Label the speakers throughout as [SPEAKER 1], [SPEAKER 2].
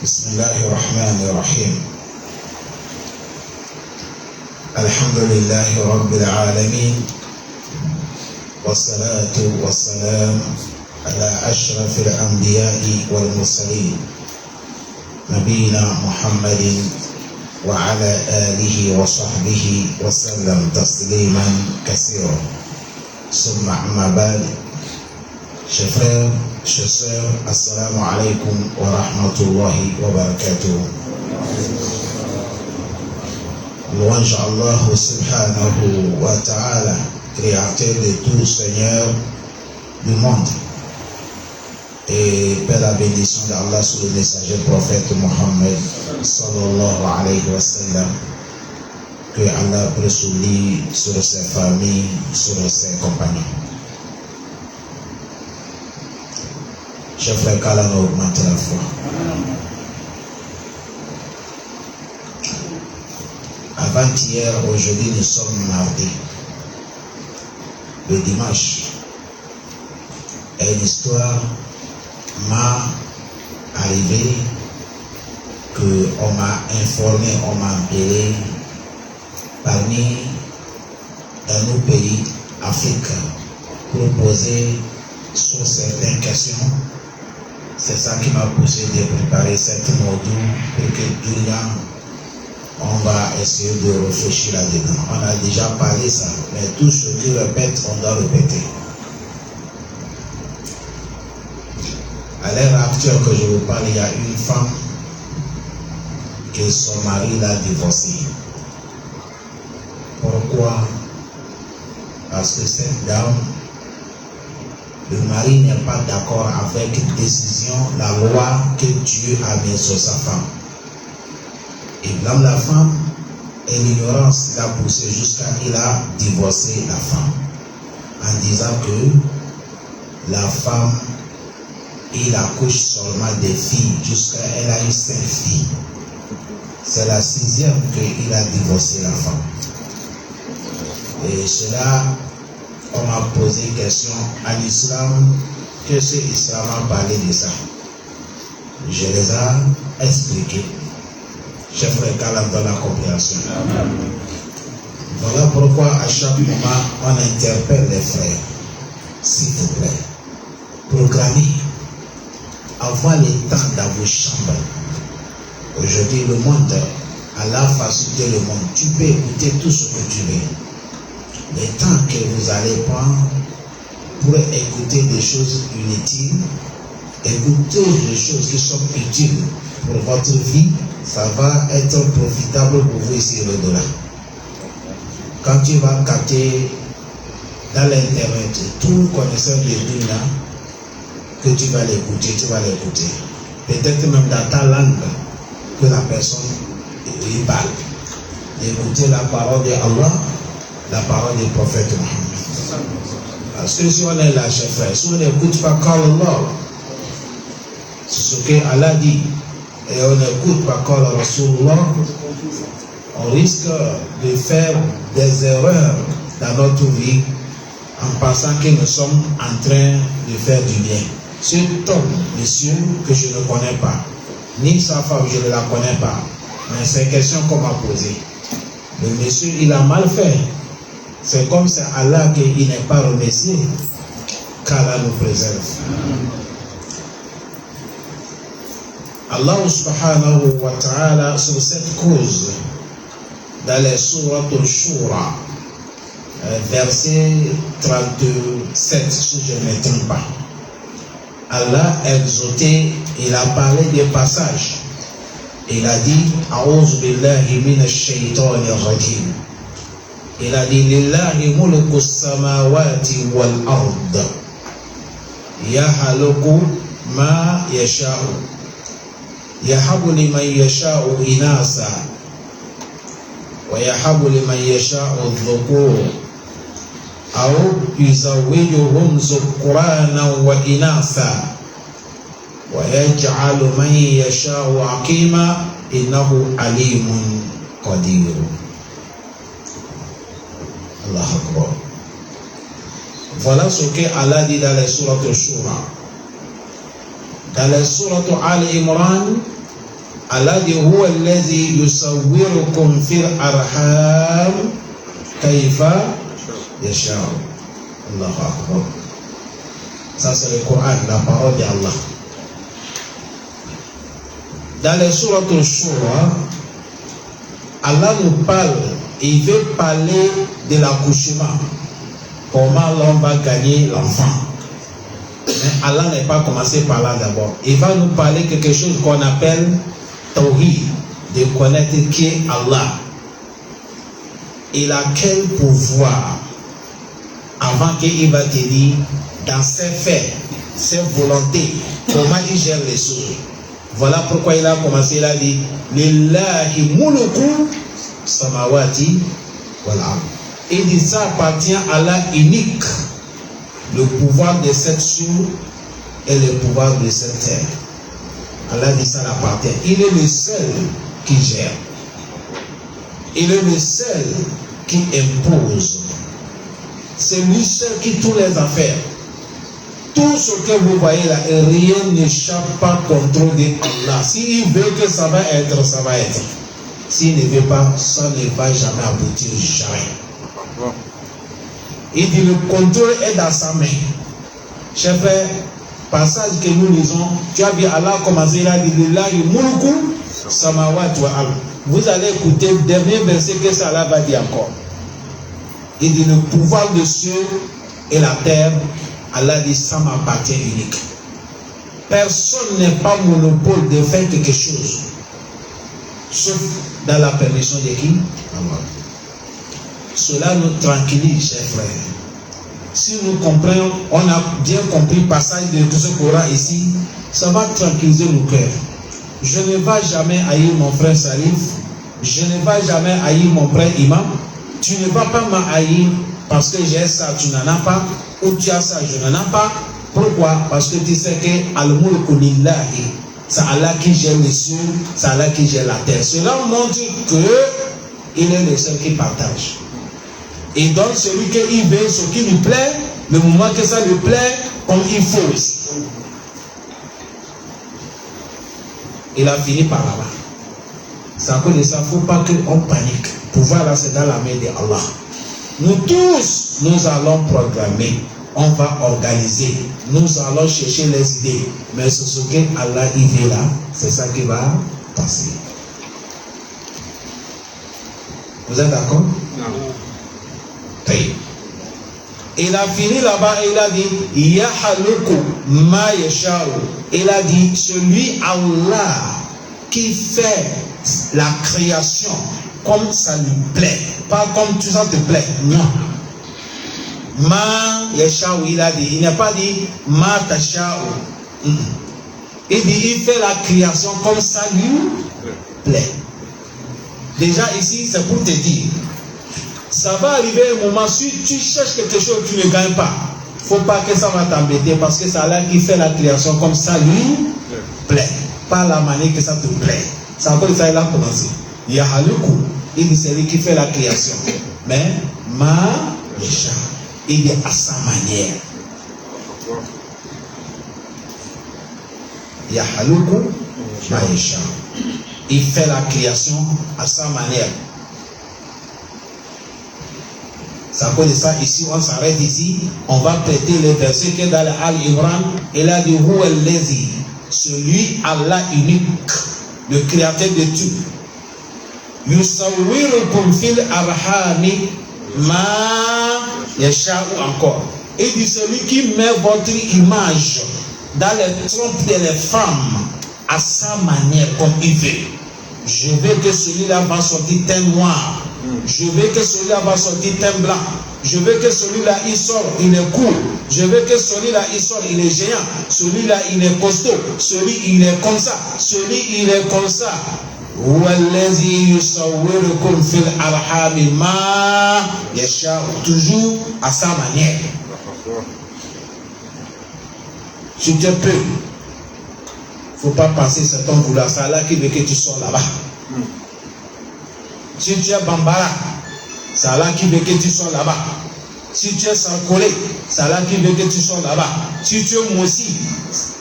[SPEAKER 1] بسم الله الرحمن الرحيم. الحمد لله رب العالمين، والصلاة والسلام على أشرف الأنبياء والمرسلين نبينا محمد وعلى آله وصحبه وسلم تسليما كثيرا. ثم أما بعد. Chers frères, chers sœurs, assalamu alaikum wa rahmatullahi wa barakatuh. Louange Allah subhanahu wa ta'ala, créateur de tout Seigneur du monde. Et paix la bénédiction d'Allah sur le messager prophète Mohammed sallallahu alayhi wa sallam. Que Allah presse sur lui, sur ses familles, sur ses compagnons. Chers frères, qu'Allah nous augmente la foi. Avant-hier, aujourd'hui, nous sommes mardi. Le dimanche. Et une histoire m'a arrivé qu'on m'a informé, on m'a appelé parmi dans nos pays africains pour poser sur certaines questions. C'est ça qui m'a poussé de préparer cette module pour que durant on va essayer de réfléchir là-dedans. On a déjà parlé ça, mais tout ce qui répète, on doit répéter. À l'heure actuelle que je vous parle, il y a une femme que son mari l'a divorcée. Pourquoi? Parce que cette dame, le mari n'est pas d'accord avec une décision, la loi que Dieu a mise sur sa femme. Il blâme la femme et l'ignorance l'a poussé jusqu'à il a divorcé la femme. En disant que la femme, il accouche seulement des filles jusqu'à elle a eu 5 filles. C'est la 6e qu'il a divorcé la femme. Et cela, on m'a posé question à l'islam, que ce islam a parlé de ça. Je les ai expliqués. Chers frères, qu'Allah donne la compréhension. Voilà pourquoi à chaque moment, on interpelle les frères. S'il vous plaît, programmez, avoir le temps dans vos chambres. Aujourd'hui, le monde, Allah a facilité le monde. Tu peux écouter tout ce que tu veux. Le temps que vous allez prendre pour écouter des choses inutiles, écouter des choses qui sont utiles pour votre vie, ça va être profitable pour vous ici au-delà. Quand tu vas capter dans l'internet tout connaisseur de Dieu que tu vas l'écouter, peut-être même dans ta langue que la personne y parle. Écouter la parole d'Allah, la parole du prophète Mohammed. Parce que si on est là, chers frères, si on n'écoute pas qu'Allah, c'est ce que Allah dit, et on n'écoute pas qu'Allah Rasulullah, on risque de faire des erreurs dans notre vie en pensant que nous sommes en train de faire du bien. Cet homme, monsieur, que je ne connais pas, ni sa femme, je ne la connais pas, mais c'est une question qu'on m'a posée. Le monsieur, il a mal fait. C'est comme c'est Allah qu'il n'est pas remercié, qu'Allah nous préserve. Allah subhanahu wa ta'ala, sur cette cause, dans les sourates al-Shura, verset 37, si je ne me trompe pas, Allah a exhorté, il a parlé des passages. Il a dit, A'udhu billahi minash shaytanir rajim. Il a dit lillahi mulku samawati wal ard yahluku ma yasha'u yahabu liman yasha'u inasa wa yahabu liman yasha'u dhukur aw yuzawwijuhum dhukrana wa inasa wa yaj'alu man yasha'u aqima innahu alimun qadir. Allah Akbar. Voilà ce que Allah dit dans les sourates Shura. Dans les sourates Al-Imran, Allah dit huwa allazi yusawwirukum fil arham kayfa yasha. Allahu Akbar. Ça c'est le Coran, la parole d'Allah. Dans les sourates al-Shura, Allah nous parle, il veut parler de l'accouchement. Comment l'homme va gagner l'enfant. Mais Allah n'est pas commencé par là d'abord. Il va nous parler quelque chose qu'on appelle Tawhid, de connaître qui est Allah. Il a quel pouvoir avant qu'il va te dire dans ses faits, ses volontés, comment il gère les choses. Voilà pourquoi il a commencé, il a dit Lillahi muluku samawati wal ard. Il dit ça appartient à Allah unique, le pouvoir de cette cieux et le pouvoir de cette terre. Allah dit ça appartient. Il est le seul qui gère. Il est le seul qui impose. C'est lui seul qui tourne les affaires. Tout ce que vous voyez là, rien n'échappe pas au contrôle d'Allah. S'il veut que ça va être, ça va être. S'il ne veut pas, ça ne va jamais aboutir, jamais. Il dit le contrôle est dans sa main. Chers frères, passage que nous lisons, tu as vu Allah commencer, il a dit Lillahi mulku samawati wa ard. Vous allez écouter le dernier verset que ça Allah va dire encore. Il dit le pouvoir de cieux et la terre, Allah dit ça m'appartient unique. Personne n'est pas monopole de faire quelque chose, sauf dans la permission de qui? Allah. Cela nous tranquillise, chers frères. Si nous comprenons, on a bien compris le passage de tout ce Coran ici, ça va tranquilliser nos cœurs. Je ne vais jamais haïr mon frère Salif, je ne vais jamais haïr mon frère Imam. Tu ne vas pas m'haïr parce que j'ai ça, tu n'en as pas, ou tu as ça, je n'en ai pas. Pourquoi? Parce que tu sais que Al-Mulku Lillahi, c'est Allah qui gère les cieux, c'est Allah qui gère la terre. Cela montre qu'il est le seul qui partage. Et donc celui qui veut ce qui lui plaît, le moment que ça lui plaît, comme il faut aussi. Il a fini par là-bas. C'est à cause de ça, il ne faut pas qu'on panique. Pouvoir là, c'est dans la main d'Allah. Nous tous, nous allons programmer, on va organiser, nous allons chercher les idées. Mais ce que Allah y veut là, c'est ça qui va passer. Vous êtes d'accord? Non. Il a fini là-bas et il a dit Yahaluku ma yasha'u. Il a dit celui Allah qui fait la création comme ça lui plaît, pas comme tout ça te plaît. Non. Ma yasha'u, il a dit, il n'a pas dit ma tasha'u. Il dit il fait la création comme ça lui plaît. Déjà ici c'est pour te dire, ça va arriver un moment, si tu cherches quelque chose, tu ne gagnes pas. Il ne faut pas que ça va t'embêter parce que c'est Allah qui fait la création comme ça lui plaît. Pas la manière que ça te plaît. C'est encore ça il a commencé. Yahaluku, il dit c'est lui qui fait la création. Mais ma yasha, il dit à sa manière. Yahaluku ma yasha. Il fait la création à sa manière. C'est à cause de ça, ici, on s'arrête ici. On va prêter les versets que dans Al-Imran, il a dit Huwa allazi, celui Allah unique, le créateur de tout. Yusawwirukum fil arhami ma yasha'u encore. Il dit celui qui met votre image dans les trompes de les femmes à sa manière, comme il veut. Je veux que celui-là va sortir teint noir. Je veux que celui-là va sortir teint blanc. Je veux que celui-là il sort, il est court. Je veux que celui-là il sort, il est géant. Celui-là il est costaud. Celui il est comme ça. Celui il est comme ça. Wallazi yusawwirukum fil arhami ma yasha, toujours à sa manière. Tu te peux. Faut pas penser c'est ton vouloir. C'est Allah qui veut que tu sors là-bas. Si tu es Bambara, c'est Allah qui veut que tu sois là-bas. Si tu es Sankolé, c'est Allah qui veut que tu sois là-bas. Si tu es Moussi,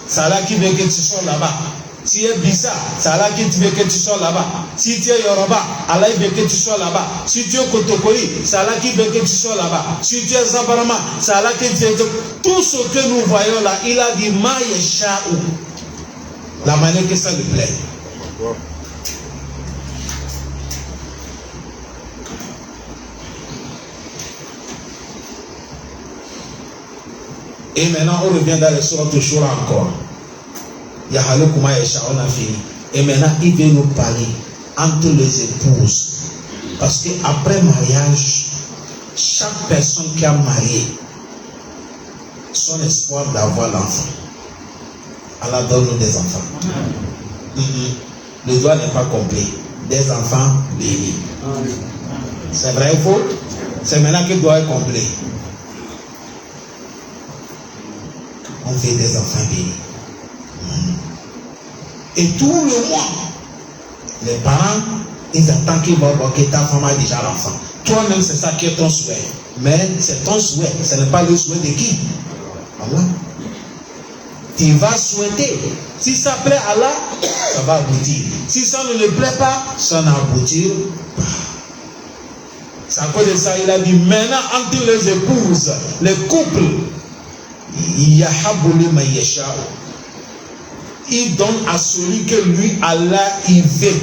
[SPEAKER 1] c'est Allah qui veut que tu sois là-bas.
[SPEAKER 2] Tu es Bissa, c'est Allah qui veut que tu sois là-bas. Si tu es Yoruba, Allah veut que tu sois là-bas. Si tu es Kotokoli, c'est Allah qui veut que tu sois là-bas. Si tu es Zabarama, c'est Allah qui veut que... Tout ce que nous voyons là, il a dit Ma Yesha'u. La manière que ça lui plaît. Et maintenant, on revient dans les sourates Shura encore. Yahalo Kuma Yesha, on a fini. Et maintenant, il veut nous parler entre les épouses. Parce qu'après mariage, chaque personne qui a marié, son espoir d'avoir l'enfant. Allah donne-nous des enfants. Le doigt n'est pas complet. Des enfants bénis. C'est vrai ou faux? C'est maintenant que le doigt est complet. On fait des enfants bénis. Et tout le mois, les parents, ils attendent que ta femme a déjà l'enfant. Toi-même, c'est ça qui est ton souhait. Mais c'est ton souhait, ce n'est pas le souhait de qui? Allah. Tu vas souhaiter. Si ça plaît à Allah, ça va aboutir. Si ça ne le plaît pas, ça n'aboutit pas. C'est à cause de ça, il a dit maintenant entre les épouses, les couples, il y a Habouli Mayesha. Il donne à celui que lui, Allah, il veut.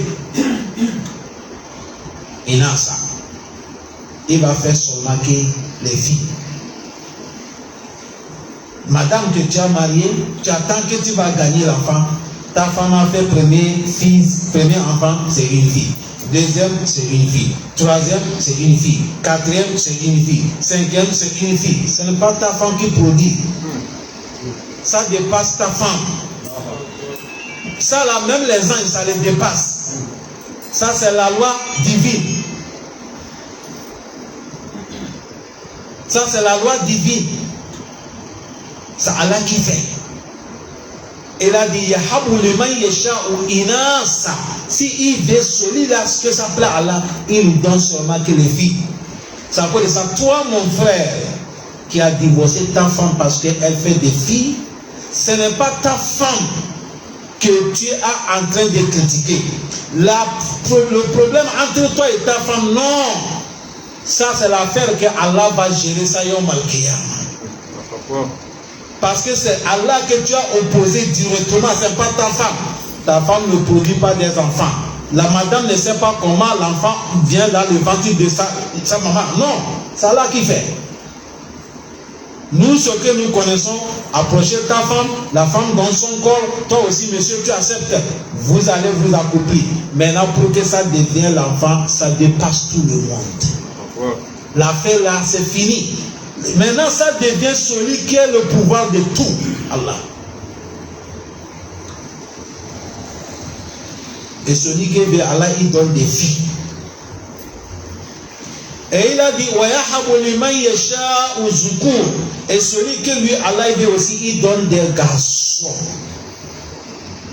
[SPEAKER 2] Il a ça. Il va faire seulement que les filles. Madame que tu as mariée, tu attends que tu vas gagner l'enfant. Ta femme a fait premier enfant, c'est une fille. Deuxième, c'est une fille. Troisième, c'est une fille. Quatrième, c'est une fille. Cinquième, c'est une fille. Ce n'est pas ta femme qui produit. Ça dépasse ta femme. Ça là, même les anges, ça les dépasse. Ça, c'est la loi divine. Ça, c'est la loi divine. C'est Allah qui fait. Il a dit Yahabu liman yasha'u inasa. Si il veut celui-là, ce que ça plaît à Allah, il nous donne seulement que les filles. C'est à cause de ça. Toi, mon frère, qui a divorcé ta femme parce qu'elle fait des filles, ce n'est pas ta femme que tu es en train de critiquer. Le problème entre toi et ta femme, non. Ça, c'est l'affaire que Allah va gérer ça yom al-Qiyamah. Parce que c'est Allah que tu as opposé directement, ce n'est pas ta femme. Ta femme ne produit pas des enfants. La madame ne sait pas comment l'enfant vient dans le ventre de sa maman. Non, c'est Allah qui fait. Nous, ce que nous connaissons, approchez ta femme, la femme dans son corps, toi aussi, monsieur, tu acceptes. Vous allez vous accoupler. Maintenant, pour que ça devienne l'enfant, ça dépasse tout le monde. L'affaire là, c'est fini. Maintenant, ça devient celui qui a le pouvoir de tout. Allah. Et celui qui veut Allah, il donne des filles. Et il a dit et celui que lui Allah veut aussi, il donne des garçons.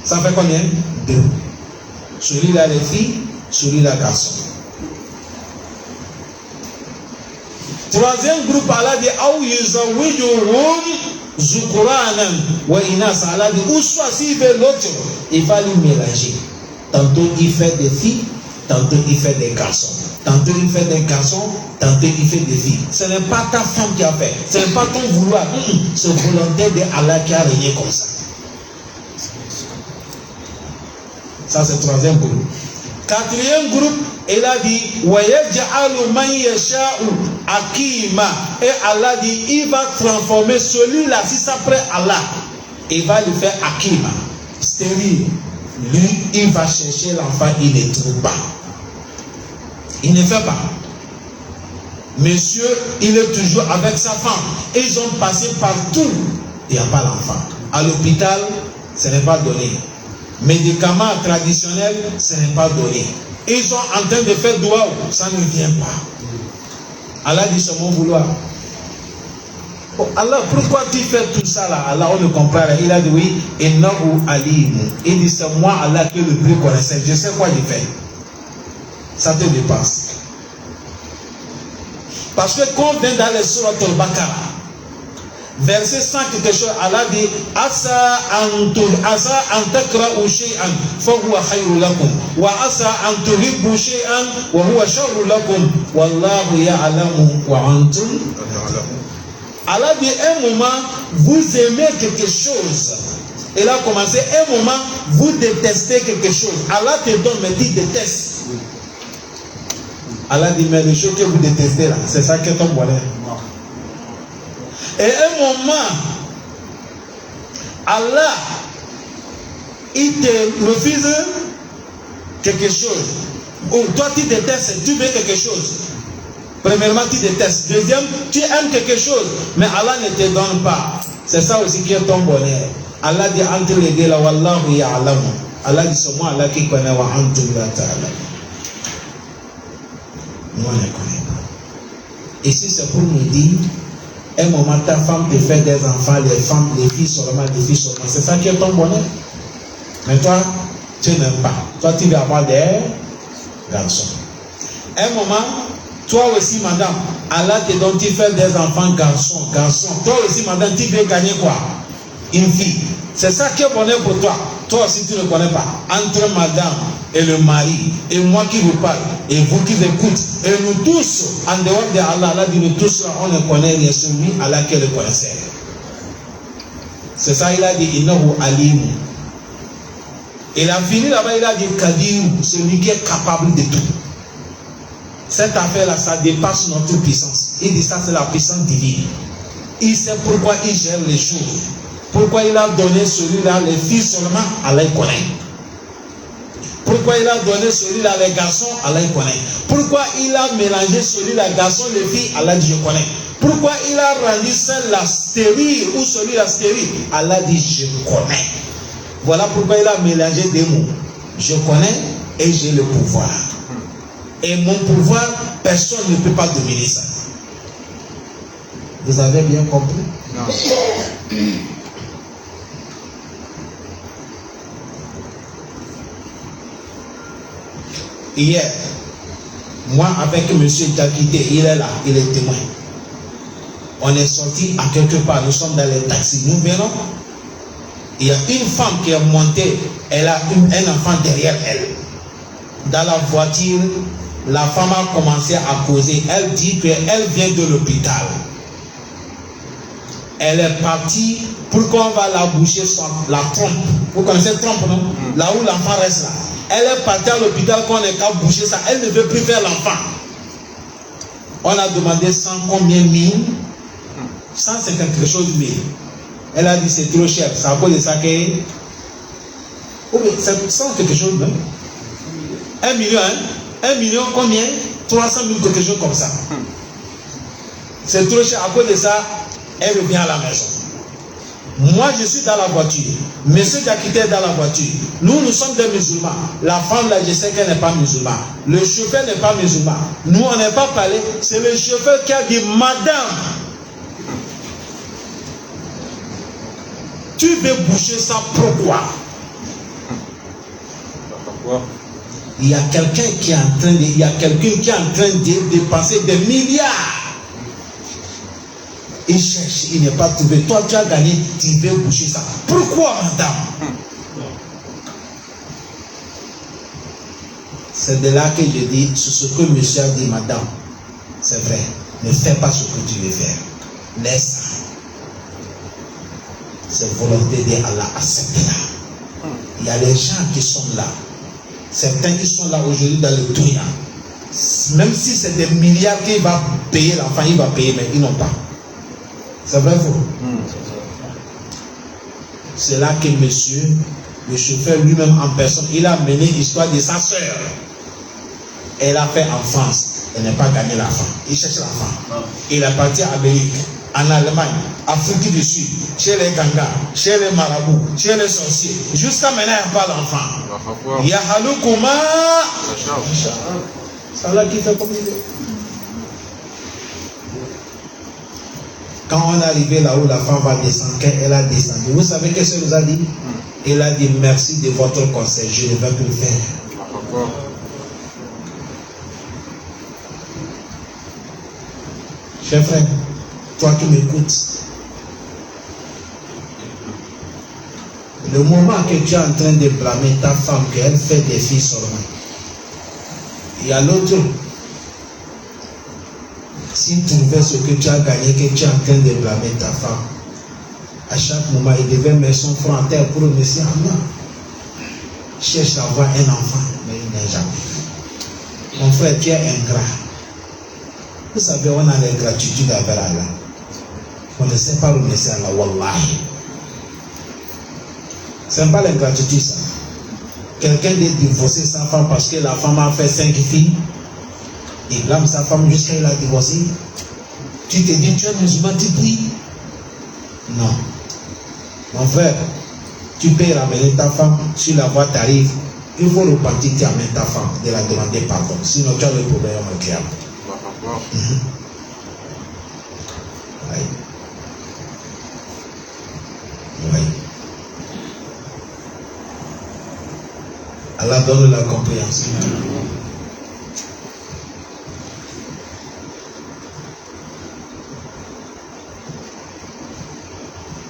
[SPEAKER 2] Ça fait combien? Deux. Celui-là les filles, celui-là garçon. Troisième groupe, Allah dit Allah dit ou soit s'il veut l'autre, il va lui mélanger. Tantôt il fait des filles, tantôt il fait des garçons. Tantôt il fait des garçons, tantôt il fait des filles. Ce n'est pas ta femme qui a fait, ce n'est pas ton vouloir, c'est volonté de Allah qui a régné comme ça. Ça c'est le troisième groupe. Quatrième groupe, il a dit وَيَجْعَلُ مَنْ يَشَاءُ akima. Et Allah dit, il va transformer celui-là, si ça plaît Allah, il va lui faire akima, stérile. Lui, il va chercher l'enfant, il ne trouve pas. Il ne fait pas. Monsieur, il est toujours avec sa femme. Ils ont passé partout. Il n'y a pas l'enfant. À l'hôpital, ce n'est pas donné. Médicaments traditionnels, ce n'est pas donné. Ils sont en train de faire doua, ça ne vient pas. Allah dit c'est mon vouloir. Oh, Allah, pourquoi tu fais tout ça là? Allah, on ne comprend pas. Il a dit oui, innahu alim. Il dit c'est moi Allah qui est le plus connaissant. Je sais quoi je fais. Ça te dépasse. Parce que quand on vient dans les sourates al-Baqarah, verset 100 quelque chose, Allah dit asa an takra'u shay'an fa huwa khayrun lakum wa asa an tuhibbu shay'an wa huwa sharrun lakum wallahu ya'lamu wa antum. Allah dit un moment vous aimez quelque chose, et là commencé un moment vous détestez quelque chose. Allah te donne mais tu détestes. Allah dit mais les choses que vous détestez là, c'est ça qui est ton bonheur. Et un moment, Allah, il te refuse quelque chose. Ou toi tu détestes, tu veux quelque chose. Premièrement, tu détestes. Deuxième, tu aimes quelque chose, mais Allah ne te donne pas. C'est ça aussi qui est ton bonheur. Allah dit entre les deux là, wallahu ya'lamu. Allah dit c'est moi Allah qui connaît wa antum la ta'lamun. Moi je ne connais pas. Ici c'est pour nous dire, un moment ta femme te fait des enfants, les femmes, les filles seulement, c'est ça qui est ton bonheur. Mais toi, tu n'aimes pas. Toi tu veux avoir des garçons. Un moment, toi aussi madame, Allah te donne, tu fais des enfants garçons. Toi aussi madame, tu veux gagner quoi? Une fille. C'est ça qui est bonheur pour toi. Toi aussi tu ne connais pas. Entre madame et le mari, et moi qui vous parle, et vous qui écoutez, et nous tous, en dehors de Allah, Allah dit nous tous là, on ne connaît rien sur lui, Allah qui le connaissait. C'est ça, il a dit innahu alim. Il a fini là-bas, il a dit Kadir, celui qui est capable de tout. Cette affaire-là, ça dépasse notre puissance. Il dit ça, c'est la puissance divine. Il sait pourquoi il gère les choses. Pourquoi il a donné celui-là, les filles seulement, Allah connaît. Pourquoi il a donné celui-là, les garçons, Allah connaît. Pourquoi il a mélangé celui-là, garçons, les filles, Allah dit je connais. Pourquoi il a rendu celle-là stérile ou celui-là stérile, Allah dit je connais. Voilà pourquoi il a mélangé des mots. Je connais et j'ai le pouvoir. Et mon pouvoir, personne ne peut pas dominer ça. Vous avez bien compris? Non. Hier, moi avec M. Jakité, il est là, il est témoin. On est sorti à quelque part, nous sommes dans les taxis, nous verrons. Il y a une femme qui est montée, elle a un enfant derrière elle. Dans la voiture, la femme a commencé à causer. Elle dit qu'elle vient de l'hôpital. Elle est partie pour qu'on va la boucher la trompe. Vous connaissez la trompe, non? Là où l'enfant reste là. Elle est partie à l'hôpital qu'on est qu'à boucher ça. Elle ne veut plus faire l'enfant. On a demandé 100 combien mille? 150 quelque chose de mille. Elle a dit c'est trop cher. C'est à cause de ça que... Oh, mais c'est 100 quelque chose, non? 1 million, hein? 1 million combien? 300 000 quelque chose comme ça. C'est trop cher. À cause de ça, elle revient à la maison. Moi, je suis dans la voiture. Monsieur Jakité est dans la voiture. Nous sommes des musulmans. La femme, là, je sais qu'elle n'est pas musulmane. Le chauffeur n'est pas musulman. Nous, on n'est pas parlé. C'est le chauffeur qui a dit, madame, tu veux boucher ça, pourquoi? Il y a quelqu'un qui est en train de dépenser des milliards. Il cherche, il n'est pas trouvé. Toi, tu as gagné, tu veux boucher ça. Pourquoi, madame? C'est de là que je dis, sur ce que monsieur a dit, madame, c'est vrai. Ne fais pas ce que tu veux faire. Laisse ça. C'est volonté d'Allah, accepte-la. Il y a des gens qui sont là. Certains qui sont là aujourd'hui dans le Touya. Même si c'est des milliards qu'il va payer, l'enfant, il va payer, mais ils n'ont pas. C'est vrai, vous? C'est là que monsieur, le chauffeur lui-même en personne, il a mené l'histoire de sa soeur. Elle a fait en France. Elle n'a pas gagné l'enfant. Il cherche l'enfant. Il est parti en Amérique, en Allemagne, Afrique du Sud, chez les gangas, chez les marabouts, chez les sorciers. Jusqu'à maintenant, il n'y a pas d'enfant. Il y a Haloukuma. C'est là qui fait comme il est. Quand on est arrivé là où la femme va descendre, elle a descendu. Vous savez qu'est-ce qu'elle nous a dit? Elle a dit merci de votre conseil, je ne vais plus le faire. Cher frère, toi qui m'écoutes,
[SPEAKER 1] Le moment que tu es en train de blâmer ta femme, qu'elle fait des filles seulement, il y a l'autre. Si tu fais ce que tu as gagné, que tu es en train de blâmer ta femme, à chaque moment, il devait mettre son front en terre pour remercier Allah. Cherche à avoir un enfant, mais il n'est jamais. Mon frère, tu es ingrat. Vous savez, on a l'ingratitude envers Allah. On ne sait pas remercier Allah, wallahi. Ce n'est pas l'ingratitude, ça. Quelqu'un de divorcer sa femme parce que la femme a fait 5 filles. Il blâme sa femme jusqu'à il a divorcé. Tu te dis, tu es musulman, tu pries. Non. Mon frère, tu peux ramener ta femme, si la voie t'arrive, il faut repartir, tu amènes ta femme, de la demander pardon. Sinon, tu as le problème au client. Oui. Oui. Allah donne la compréhension.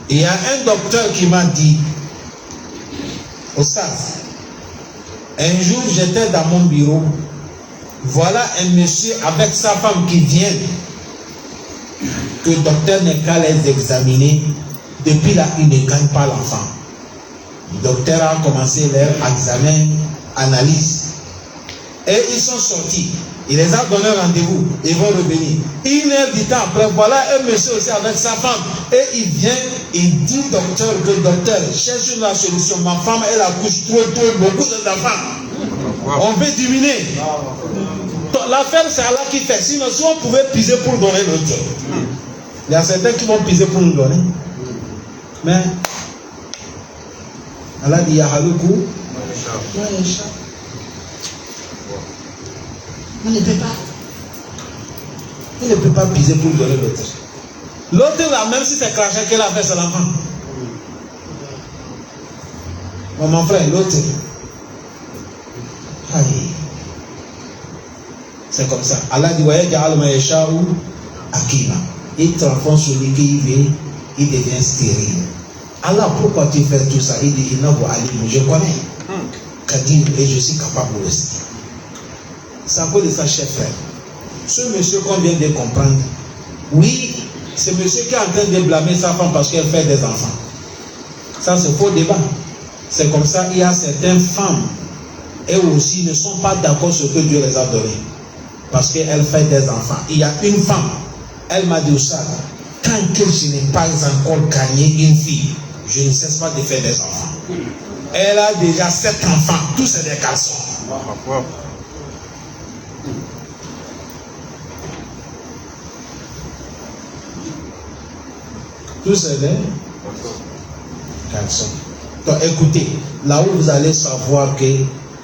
[SPEAKER 1] Il y a un docteur qui m'a dit, Oustaz, un jour j'étais dans mon bureau, voilà un monsieur avec sa femme qui vient, que le docteur n'est qu'à les examiner, depuis là il ne gagne pas l'enfant. Le docteur a commencé leur examen, analyse, et ils sont sortis. Il les a donné rendez-vous, ils vont revenir. 1 heure du temps après, voilà un monsieur aussi avec sa femme. Et il vient, il dit docteur, que docteur, cherche la solution. Ma femme, elle accouche trop, beaucoup d'enfants. On veut diminuer. L'affaire, c'est Allah qui fait. Sinon, si on pouvait piser pour donner l'autre, il y a certains qui vont piser pour nous donner. Mais, Allah dit, Yahaluku, on ne peut pas. On ne peut pas piser pour donner l'autre. L'autre là, même si c'est crachat qu'elle a fait, c'est l'enfant. Mon frère, l'autre. Aïe. C'est comme ça. Allah dit, voyez, Akima. Il transforme celui qui veut, il devient stérile. Allah, pourquoi tu fais tout ça? Il dit, je connais. Kadir, et je suis capable aussi. C'est à cause de ça, chef frère. Ce monsieur qu'on vient de comprendre, oui, c'est monsieur qui est en train de blâmer sa femme parce qu'elle fait des enfants. Ça, c'est faux débat. C'est comme ça, il y a certaines femmes, elles aussi ne sont pas d'accord sur ce que Dieu les a donné. Parce qu'elle fait des enfants. Il y a une femme, elle m'a dit ça, tant que je n'ai pas encore gagné une fille, je ne cesse pas de faire des enfants. Elle a déjà 7 enfants, tous c'est des garçons. Tous c'est des garçons. Donc écoutez, là où vous allez savoir que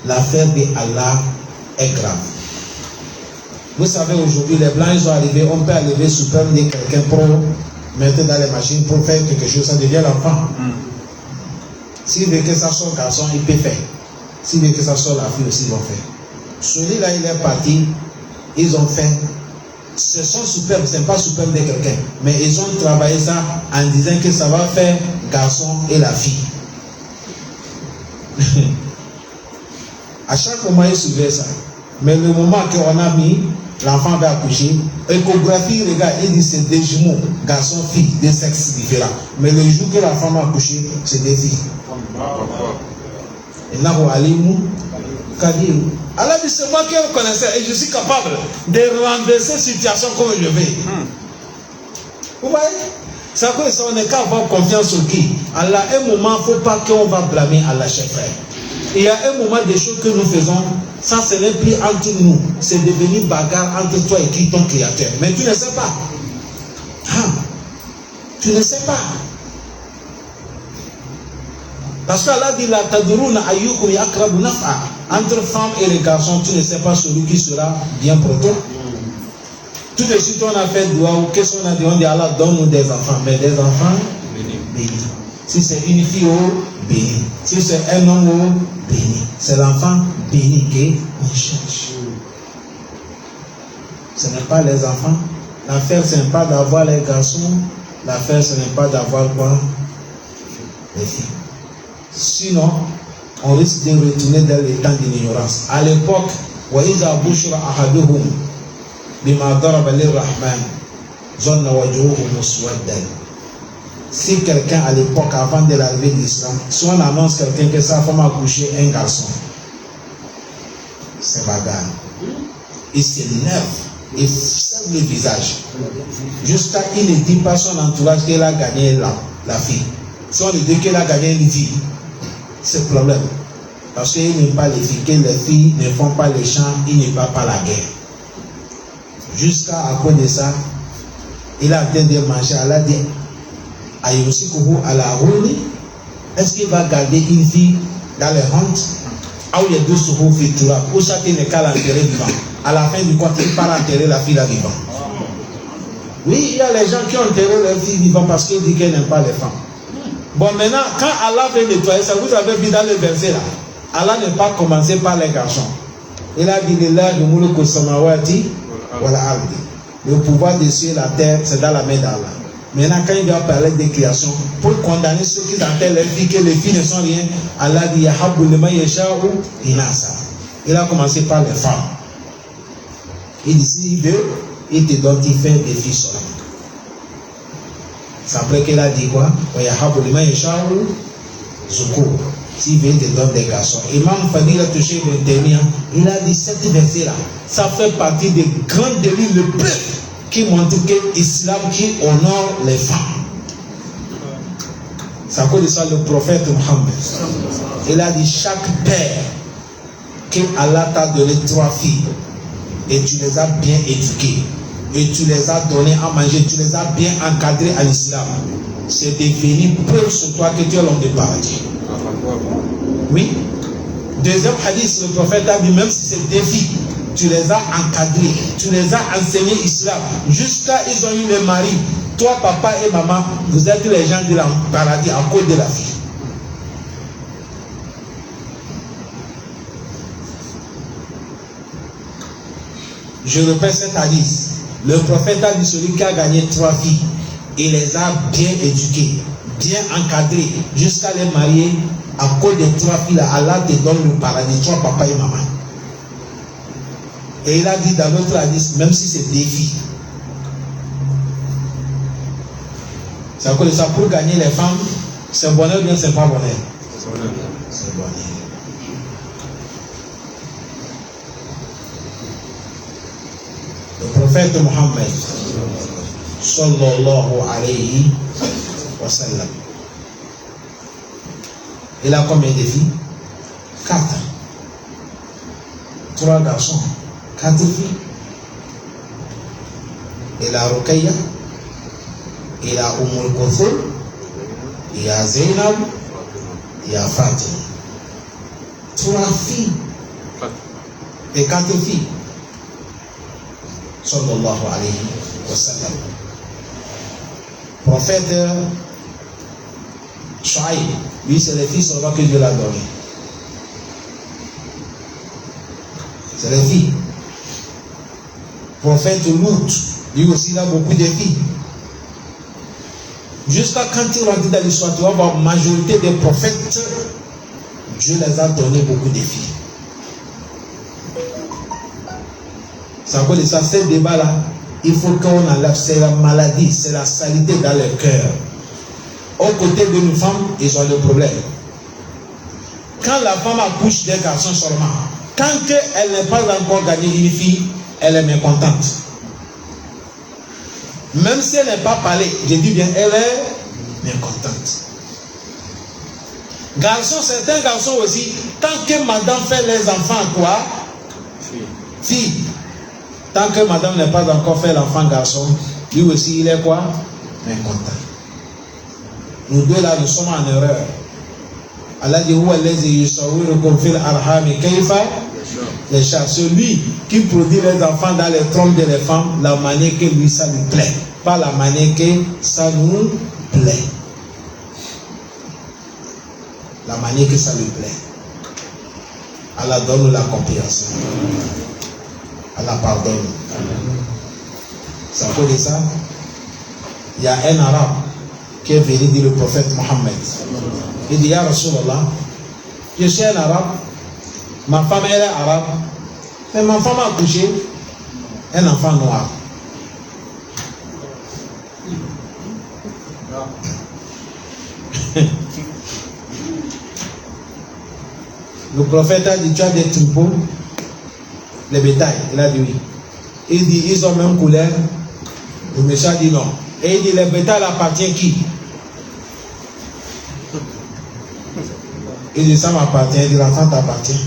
[SPEAKER 1] l'affaire de Allah est grave. Vous savez, aujourd'hui, les blancs, ils sont arrivés, on peut arriver super de quelqu'un pour mettre dans les machines pour faire quelque chose, ça devient l'enfant. S'il veut que ça soit garçon, il peut faire. S'il veut que ça soit la fille aussi, ils vont faire. Celui-là, il est parti, ils ont fait. Ce sont superbes, ce n'est pas superbe de quelqu'un. Mais ils ont travaillé ça en disant que ça va faire garçon et la fille. À chaque moment, ils soulevaient ça. Mais le moment qu'on a mis, l'enfant va accoucher, échographie, regarde, il dit c'est des jumeaux, garçon, fille, des sexes différents. Mais le jour que la femme a accouché, c'est des filles. Et là, Allah dit, c'est moi qui le connaissais et je suis capable de renverser cette situation comme je veux. Vous voyez? C'est à cause de ça, on n'est qu'à avoir confiance au qui. Allah, un moment, il ne faut pas qu'on va blâmer Allah, chef frère. Il y a un moment des choses que nous faisons, ça ce n'est plus entre nous, c'est devenu bagarre entre toi et qui ton créateur. Mais tu ne sais pas. Tu ne sais pas. Parce qu'Allah dit la tadruna ayyukum yaqrabu naf'a. Entre femmes et les garçons, tu ne sais pas celui qui sera bien pour toi. Tout de suite, on a fait doigt ou qu'est-ce qu'on a dit? On dit Allah donne-nous des enfants. Mais des enfants bénis. Si c'est une fille, béni. Si c'est un homme, béni. C'est l'enfant béni qu'on cherche. Ce n'est pas les enfants. L'affaire, ce n'est pas d'avoir les garçons. L'affaire, ce n'est pas d'avoir quoi? Les filles.
[SPEAKER 2] Sinon, on risque de retourner dans les temps de l'ignorance. À l'époque, وَإِذَا بُشِرَ أَحَدُهُمْ بِمَا ضَرَبَ لِلرَّحْمَنِ ظَنَّ وَجْهُهُ مُسْوَدًّا. Si quelqu'un à l'époque, avant de l'arrivée de l'islam, si on annonce quelqu'un que sa femme a couché un garçon, c'est bagarre. Il s'énerve, il serre le visage. Jusqu'à il ne dit pas son entourage qu'elle a gagné la fille. Si on lui dit qu'elle a gagné une fille, c'est le problème. Parce qu'il n'aime pas les filles, que les filles ne font pas les chants, il ne va pas la guerre. Jusqu'à à cause de ça, il a atteint de manger. Allah dit est-ce qu'il va garder une fille dans les hontes? Ou chacun n'est qu'à l'enterrer vivant. À la fin du compte, il part enterrer la fille là vivant. Oui, il y a les gens qui ont enterré leur fille vivant parce qu'ils disent qu'elle n'aime pas les femmes. Bon, maintenant, quand Allah veut nettoyer ça, vous avez vu dans le verset là, Allah n'est pas commencé par les garçons. Il a dit le pouvoir de cieux et la terre, c'est dans la main d'Allah. Maintenant, quand il va parler des créations, pour condamner ceux qui enterrent les filles, que les filles ne sont rien, Allah dit il a commencé par les femmes. Il dit s'il veut, il te donne des filles seulement. C'est après qu'il a dit quoi? S'il veut, il te donne des garçons. Imam Fadil a touché le dernier. Il a dit cette verset-là, ça fait partie des grands délits le plus qui montrent que l'islam qui honore les femmes. C'est à cause de ça le prophète Mohammed. Il a dit chaque père que Allah t'a donné 3 filles et tu les as bien éduquées et tu les as données à manger, tu les as bien encadrées à l'islam, c'est devenu preuve sur toi que tu es l'homme de paradis. Oui. Deuxième hadith, le prophète a dit même si c'est des filles, tu les as encadrées, tu les as enseigné l'islam, jusqu'à ils ont eu le mari. Toi, papa et maman, vous êtes les gens du paradis à cause de la fille. Je répète cet hadith. Le prophète a dit celui qui a gagné 3 filles, il les a bien éduquées, bien encadrées, jusqu'à les marier. À cause des 3 filles là, Allah te donne le paradis, toi, papa et maman. Et il a dit dans l'autre hadith, même si c'est des filles. C'est à cause de ça, pour gagner les femmes, c'est bonheur ou bien c'est pas bonheur? C'est bonheur. Le prophète Mohammed sallallahu alayhi wa sallam, il a combien de filles? 4. 3 garçons, 4 filles. Il a Ruqayya, il a Kulthum, il y a Zainab, il y a Fatima. 3 filles et 4 filles. Sallallahu alayhi wa sallam. Prophète Shuaïb, lui c'est les filles seulement que Dieu l'a donné. C'est les filles. Prophète Lut, lui aussi il a beaucoup de filles. Jusqu'à quand il rentre dans l'histoire, tu vas voir la majorité des prophètes, Dieu les a donné beaucoup de filles. C'est à cause de ça, ce débat-là, il faut qu'on enlève, c'est la maladie, c'est la saleté dans le cœur. Au côté de nos femmes, ils ont le problème. Quand la femme accouche des garçons seulement, tant qu'elle n'est pas encore gagnée une fille, elle est mécontente. Même si elle n'est pas parlée, je dis bien, elle est mécontente. Garçons, certains garçons aussi, tant que madame fait les enfants, quoi? Fille. Tant que madame n'est pas encore fait l'enfant garçon, lui aussi il est quoi? Mécontent. Nous deux là, nous sommes en erreur. Allah dit celui qui produit les enfants dans les trompes de les femmes, la manière que lui ça lui plaît, pas la manière que ça nous plaît. La manière que ça lui plaît. Allah donne la compréhension. Allah pardonne. C'est à cause de ça, il y a un arabe qui est venu dire le prophète Mohammed. Il dit, Ya Rasulallah, je suis un arabe, ma femme elle est arabe, mais ma femme a accouché un enfant noir. Le prophète a dit, tu as des troupeaux, les bétails. Il a dit oui. Il dit, ils ont même couleur. Le monsieur a dit non. Et il dit, les bétails appartient à qui? Il dit, ça m'appartient. Il dit, l'enfant t'appartient.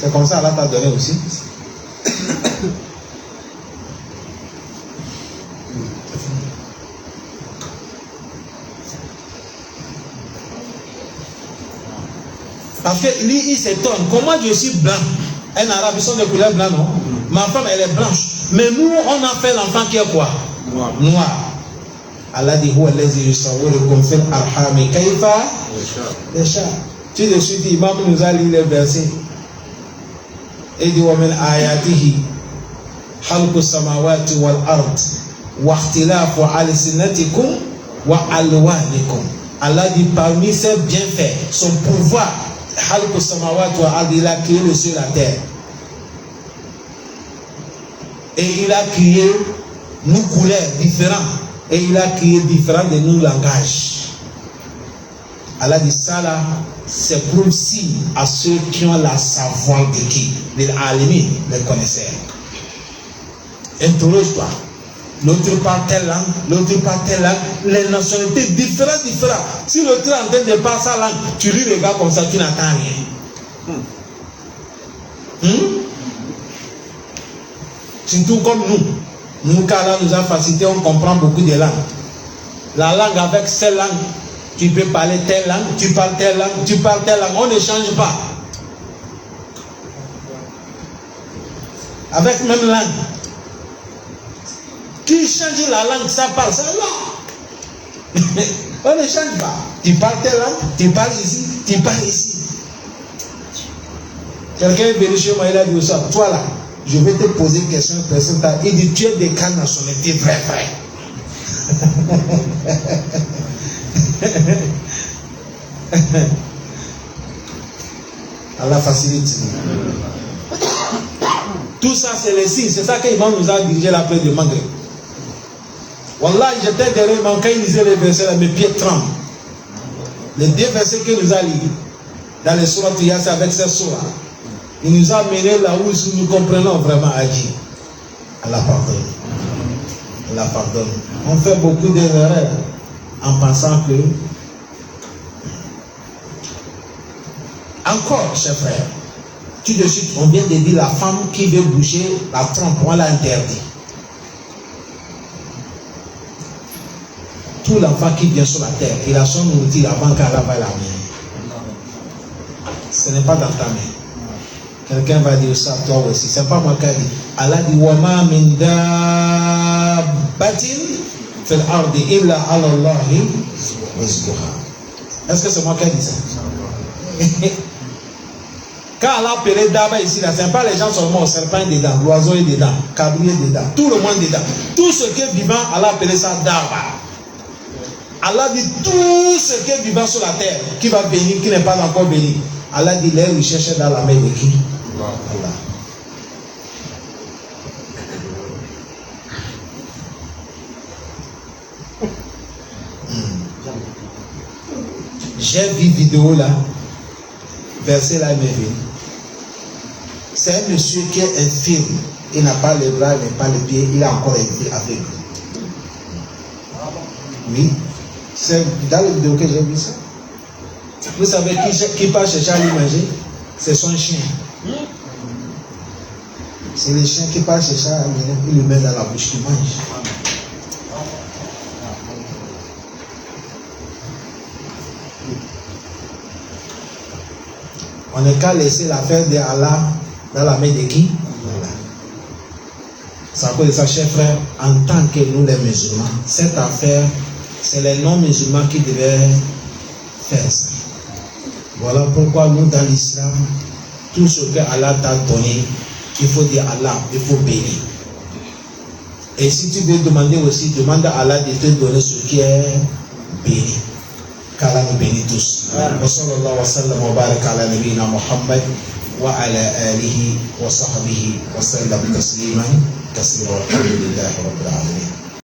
[SPEAKER 2] C'est comme ça, Allah t'a donné aussi. Parce que lui, il s'étonne. Comment je suis blanc? Un arabe, ils sont de couleur blanc, non? Ma femme, elle est blanche. Mais nous, on a fait l'enfant qui est quoi? Noir. Allah dit, tu de suite, Imam nous a lu les versets. Il dit, wa min ayatihi khalqu samawati wal ard wa ikhtilafu alsinatikum wa alwanikum. Allah dit, parmi ses bienfaits, son pouvoir, khalqu samawati wal ard, il a créé le ciel et la terre. Et il a créé nos couleurs différentes. Et il a créé différents de nos langages. Allah dit ça là, c'est pour signe à ceux qui ont la savoir de qui? Les alimis, les connaisseurs. Interroge-toi. L'autre part telle langue, l'autre part telle langue, les nationalités différentes. Si l'autre est en train de parler sa langue, tu lui regardes comme ça, tu n'attends rien. Surtout comme nous, car Allah nous a facilité, on comprend beaucoup de langues. La langue avec cette langue, tu peux parler telle langue, tu parles telle langue, tu parles telle langue, on ne change pas. Avec même langue. Qui change la langue, ça parle, c'est là. On ne change pas. Tu parles telle langue, tu parles ici, tu parles ici. Quelqu'un est venu chez moi, il a dit ça, toi là, je vais te poser une question, personne t'a dit, tu es de quelle nationalité? Vrai. Allah facilite. Tout ça, c'est les signes. C'est ça qu'Imam nous a dirigé la prière de Maghreb. Wallah, j'étais derrière Imam, quand il lisait les versets, là, mes pieds tremblent. Les deux versets qu'il nous a lus dans les sourates Yassine avec ces sourates, il nous a mené là où nous comprenons vraiment à Dieu. Allah pardonne. Allah pardonne. On fait beaucoup d'erreurs en pensant que. Encore, chers frères, tout de suite, on vient de dire la femme qui veut boucher la trompe, on l'a interdit. Tout l'enfant qui vient sur la terre, il a son nourriture avant qu'Allah va la main. Ce n'est pas dans ta main. Quelqu'un va dire ça, toi aussi. C'est pas moi qui ai dit. Allah dit Wama min dabbatin fil ardi illa ala Allahi rizquha. Est-ce que c'est moi qui ai dit ça? Quand Allah appelait Daba ici, là, c'est pas les gens seulement, le serpent est dedans, l'oiseau est dedans, cabri est dedans, tout le monde est dedans. Tout ce qui est vivant, Allah appelait ça Daba. Allah dit tout ce qui est vivant sur la terre, qui va bénir, qui n'est pas encore béni. Allah dit les recherches dans la main de qui? Allah. J'ai vu vidéo là, verset là, il m'est venu. C'est un monsieur qui est infirme. Il n'a pas les bras, il n'a pas les pieds, il a encore avec lui. Oui, c'est dans le vidéo que j'ai vu ça. Vous savez qui part chercher à lui manger? C'est son chien. C'est le chien qui part chercher à lui, il le met dans la bouche, il mange. On n'est qu'à laisser l'affaire de Allah dans la main de qui? Allah. C'est à cause de ça, chers frères, en tant que nous les musulmans, cette affaire, c'est les non-musulmans qui devaient faire ça. Voilà pourquoi nous, dans l'islam, tout ce que Allah t'a donné, il faut dire Allah, il faut bénir. Et si tu veux demander aussi, demande à Allah de te donner ce qui est béni. Qu'Allah nous bénit tous. Wa sallallahu wa sallam wa baraka ala nabiyyina Muhammad wa ala alihi wa sahbihi wa sallam tasliman kaseeran. Alhamdulillahi rabbil alamin.